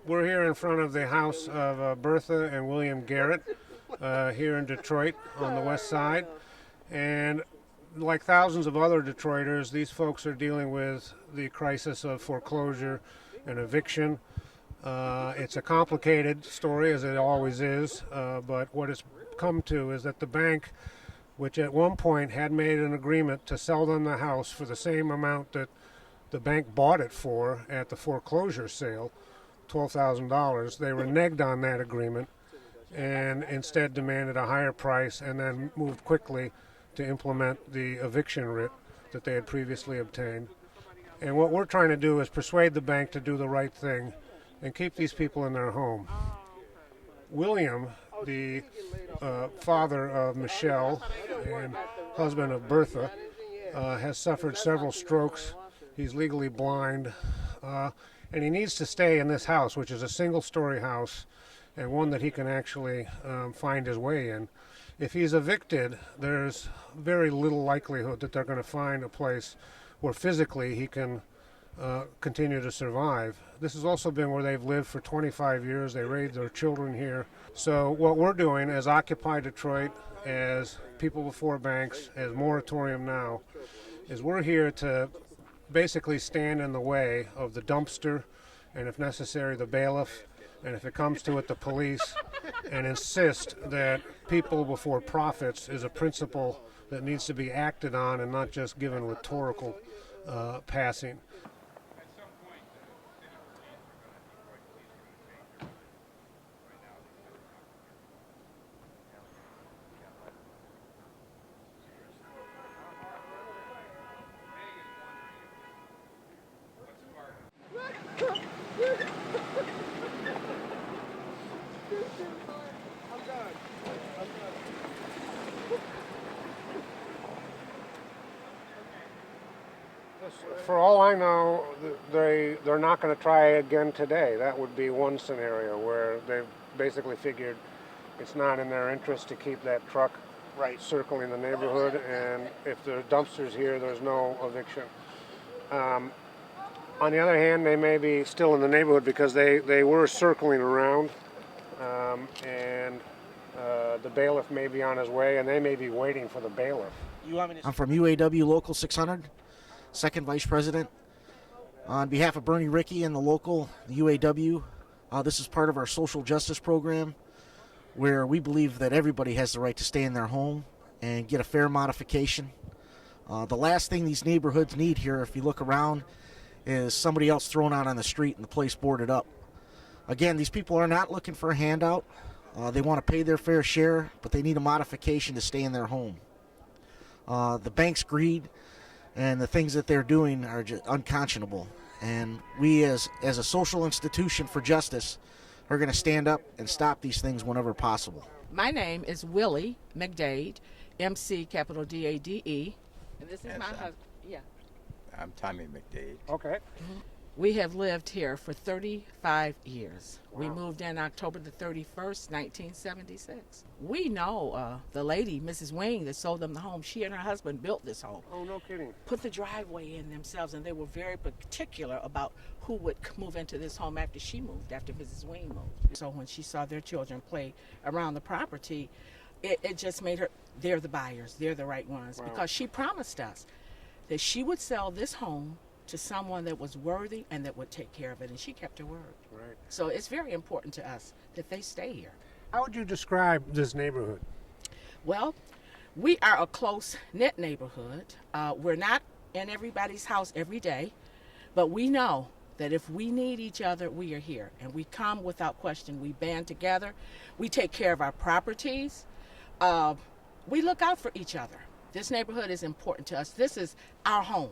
We're here in front of the house of Bertha and William Garrett here in Detroit on the west side. And like thousands of other Detroiters, these folks are dealing with the crisis of foreclosure and eviction. It's a complicated story, as it always is, but what it's come to is that the bank, which at one point had made an agreement to sell them the house for the same amount that the bank bought it for at the foreclosure sale, $12,000, they reneged on that agreement and instead demanded a higher price and then moved quickly to implement the eviction writ that they had previously obtained. And what we're trying to do is persuade the bank to do the right thing and keep these people in their home. William, the father of Michelle and husband of Bertha, has suffered several strokes. He's legally blind, and he needs to stay in this house, which is a single-story house and one that he can actually find his way in. If he's evicted, there's very little likelihood that they're going to find a place where physically he can continue to survive. This has also been where they've lived for 25 years. They raised their children here. So what we're doing as Occupy Detroit, as People Before Banks, as Moratorium Now, is we're here to basically stand in the way of the dumpster and, if necessary, the bailiff, and if it comes to it, the police, and insist that people before profits is a principle that needs to be acted on and not just given rhetorical passing. For all I know, they're not going to try again today. That would be one scenario where they've basically figured it's not in their interest to keep that truck circling the neighborhood, and if the dumpster's here, there's no eviction. On the other hand, they may be still in the neighborhood because they were circling around, and the bailiff may be on his way, and they may be waiting for the bailiff. I'm from UAW Local 600. Second Vice President. On behalf of Bernie Rickey and the local UAW, this is part of our social justice program where we believe that everybody has the right to stay in their home and get a fair modification. The last thing these neighborhoods need here, if you look around, is somebody else thrown out on the street and the place boarded up. Again, these people are not looking for a handout. They want to pay their fair share, but they need a modification to stay in their home. The bank's greed and the things that they're doing are just unconscionable. And we as a social institution for justice are going to stand up and stop these things whenever possible. My name is Willie McDade, MC capital D-A-D-E. And this is my husband. Yeah. I'm Tommy McDade. Okay. Mm-hmm. We have lived here for 35 years. Wow. We moved in October the 31st, 1976. We know the lady, Mrs. Wing, that sold them the home. She and her husband built this home. Oh, no kidding. Put the driveway in themselves, and they were very particular about who would move into this home after she moved, after Mrs. Wing moved. So when she saw their children play around the property, it just made her, they're the buyers, they're the right ones. Wow. Because she promised us that she would sell this home to someone that was worthy and that would take care of it, and she kept her word. Right. So it's very important to us that they stay here. How would you describe this neighborhood? Well, we are a close-knit neighborhood. We're not in everybody's house every day, but we know that if we need each other, we are here, and we come without question. We band together. We take care of our properties. We look out for each other. This neighborhood is important to us. This is our home.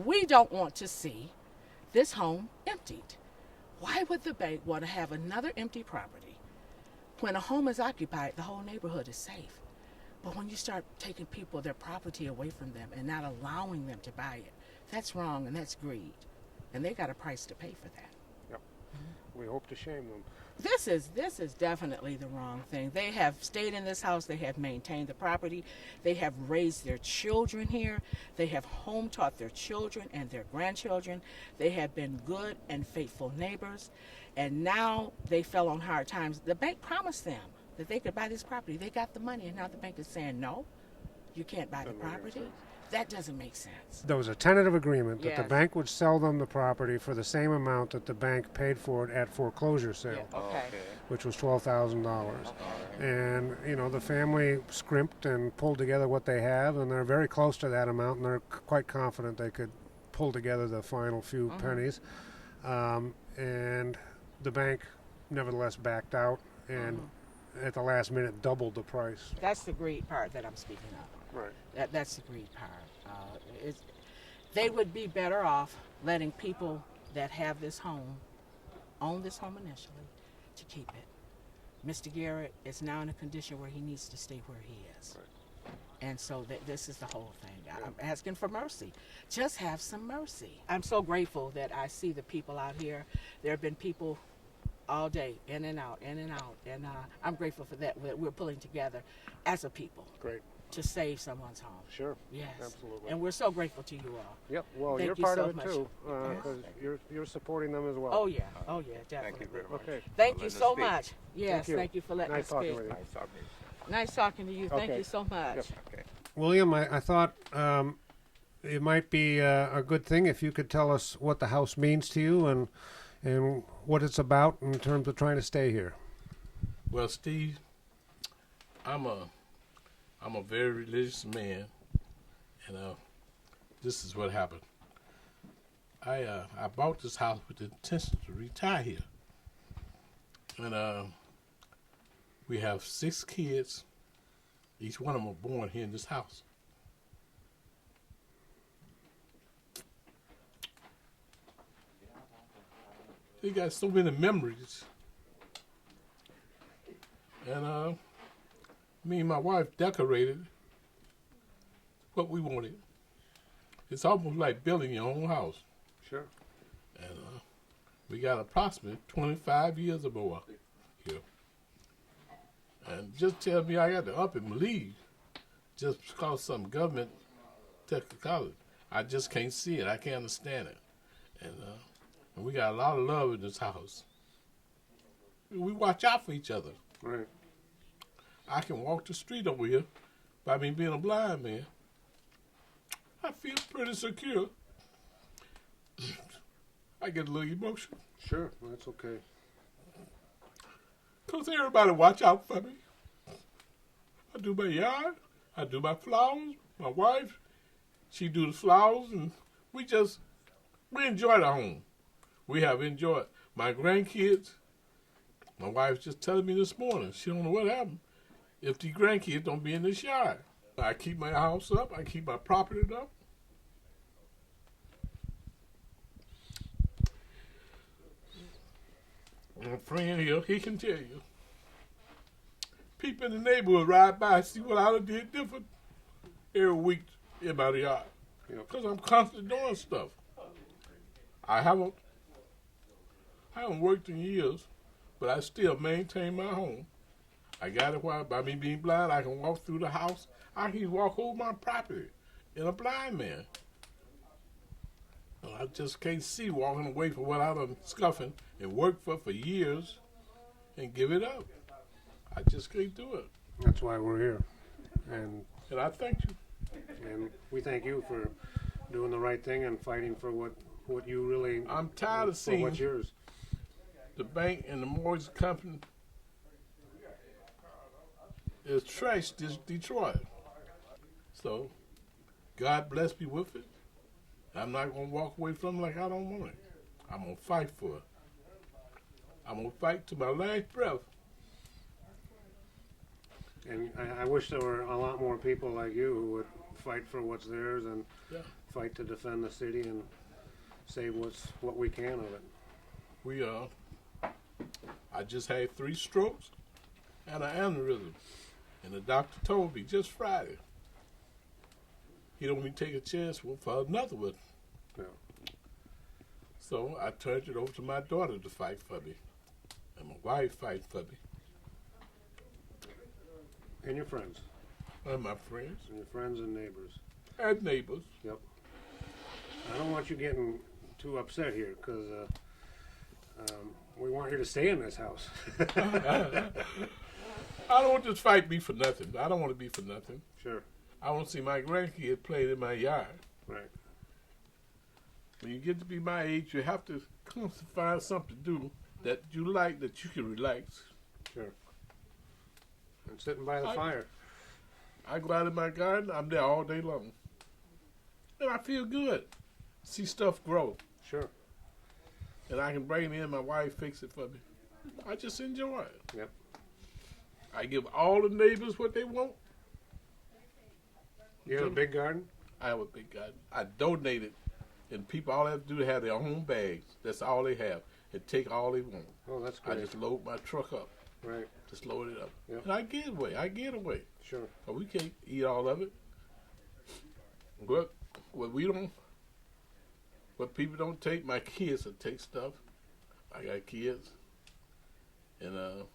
We don't want to see this home emptied. Why would the bank want to have another empty property? When a home is occupied, the whole neighborhood is safe. But when you start taking people their property away from them and not allowing them to buy it, that's wrong and that's greed. And they got a price to pay for that. Yep. Mm-hmm. We hope to shame them. This is definitely the wrong thing. They have stayed in this house. They have maintained the property. They have raised their children here. They have home taught their children and their grandchildren. They have been good and faithful neighbors. And now they fell on hard times. The bank promised them that they could buy this property. They got the money, and now the bank is saying, no, you can't buy the property. That doesn't make sense. There was a tentative agreement that the Yes. bank would sell them the property for the same amount that the bank paid for it at foreclosure sale, Okay. which was $12,000. And, you know, the family scrimped and pulled together what they have, and they're very close to that amount, and they're quite confident they could pull together the final few pennies. And the bank nevertheless backed out and at the last minute doubled the price. That's the greed part that I'm speaking of. Right. That's the greed part. They would be better off letting people that have this home, own this home initially, to keep it. Mr. Garrett is now in a condition where he needs to stay where he is. Right. And so this is the whole thing. I'm asking for mercy. Just have some mercy. I'm so grateful that I see the people out here. There have been people all day, in and out, in and out. And I'm grateful for that. We're pulling together as a people. Great. To save someone's home. Sure. Yes. Absolutely. And we're so grateful to you all. Yep. Well, Thank you're you part so of it much. too, because you're supporting them as well. Oh yeah. Oh yeah. Definitely. Thank you very much. Okay. Thank for you letting so us speak. much. Yes. Thank you for letting Nice us talking speak. with you. Nice talking to you. Nice talking to you. Thank Okay. you so much. Yep. Okay. William, I thought it might be a good thing if you could tell us what the house means to you and what it's about in terms of trying to stay here. Well, Steve, I'm a very religious man, and this is what happened. I bought this house with the intention to retire here, and we have 6 kids. Each one of them were born here in this house. They got so many memories. And me and my wife decorated what we wanted. It's almost like building your own house. Sure. And we got approximately 25 years or more here. And just tell me I got to up and leave just because some government technicality. I just can't see it. I can't understand it. And we got a lot of love in this house. We watch out for each other. Right. I can walk the street over here by me being a blind man. I feel pretty secure. I get a little emotional. Sure. That's okay. Because everybody watch out for me. I do my yard. I do my flowers. My wife, she do the flowers. And we enjoy the home. We have enjoyed. My grandkids, my wife's just telling me this morning, she don't know what happened if the grandkids don't be in this yard. I keep my house up. I keep my property up. My friend here, he can tell you. People in the neighborhood ride by and see what I done did different every week in my yard. Yep. Because I'm constantly doing stuff. I haven't worked in years, but I still maintain my home. I got it while by me being blind, I can walk through the house. I can walk over my property in a blind man. I just can't see walking away from what I've been scuffing and worked for years and give it up. I just can't do it. That's why we're here. And I thank you. we thank you for doing the right thing and fighting for what you really I'm tired of for seeing what's yours. the bank and the mortgage company is trash this Detroit. So God bless me with it. I'm not gonna walk away from it like I don't want it. I'm gonna fight for it. I'm gonna fight to my last breath. And I wish there were a lot more people like you who would fight for what's theirs and Yeah. fight to defend the city and save what we can of it. We I just had 3 strokes and an aneurysm. And the doctor told me just Friday he don't even take a chance for another one. Yeah. So I turned it over to my daughter to fight for me. And my wife fight for me. And your friends. And my friends. And your friends and neighbors. And neighbors. Yep. I don't want you getting too upset here because We want you to stay in this house. I don't want this fight be for nothing. I don't want to be for nothing. Sure. I want to see my grandkids playing in my yard. Right. When you get to be my age, you have to come to find something to do that you like, that you can relax. Sure. And sitting by the fire. I go out in my garden, I'm there all day long. And I feel good. See stuff grow. Sure. And I can bring it in, my wife fix it for me. I just enjoy it. Yep. I give all the neighbors what they want. You have a big garden? I have a big garden. I donate it, and people all they have to do is have their own bags. That's all they have, and take all they want. Oh, that's I great. just load my truck up. Right. Just load it up. Yep. And I get away. I get away. Sure. But we can't eat all of it. What we don't, what people don't take, my kids will take stuff. I got kids, and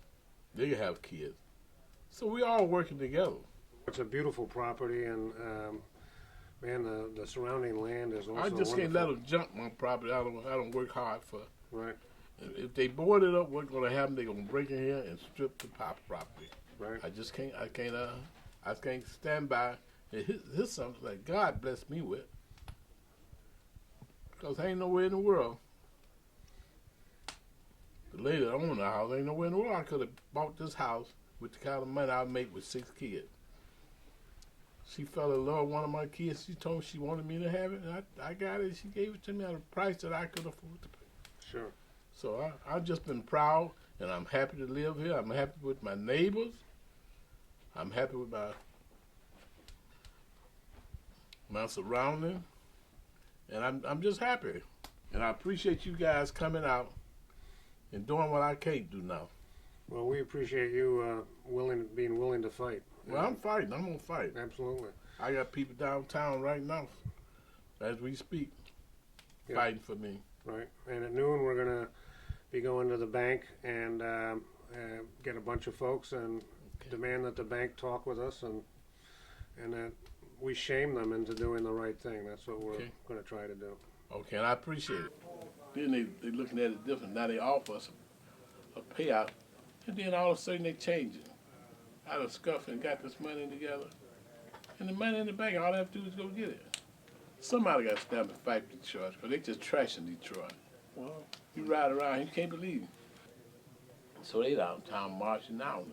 they have kids. So we all working together. It's a beautiful property, and man, the surrounding land is also I just wonderful. can't let them jump my property. I don't work hard for. Right. If they board it up, what's going to happen? They're going to break in here and strip the property. Right. I just can't. I can't stand by. And here's something that God blessed me with. Because ain't nowhere in the world. The lady that owned the house, ain't nowhere in the world I could have bought this house with the kind of money I make with 6 kids. She fell in love with one of my kids. She told me she wanted me to have it, and I got it. She gave it to me at a price that I could afford to pay. Sure. So I've just been proud, and I'm happy to live here. I'm happy with my neighbors. I'm happy with my surrounding, and I'm just happy. And I appreciate you guys coming out and doing what I can't do now. Well, we appreciate you being willing to fight. Well, I'm fighting. I'm gonna fight. Absolutely. I got people downtown right now, as we speak, Yeah. fighting for me. Right. And at noon, we're going to be going to the bank and get a bunch of folks and demand that the bank talk with us and that we shame them into doing the right thing. That's what we're going to try to do. Okay, and I appreciate it. Then they looking at it different. Now they offer us a payout, and then all of a sudden they change it. I done scuffed and got this money together, and the money in the bank, all I have to do is go get it. Somebody got to stand up and fight for Detroit, because they just trashing Detroit. Well, you ride around, you can't believe it. So they downtown marching now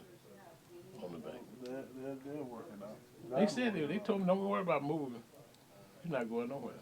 on the bank. They're working out. They said they told me don't worry about moving. You're not going nowhere.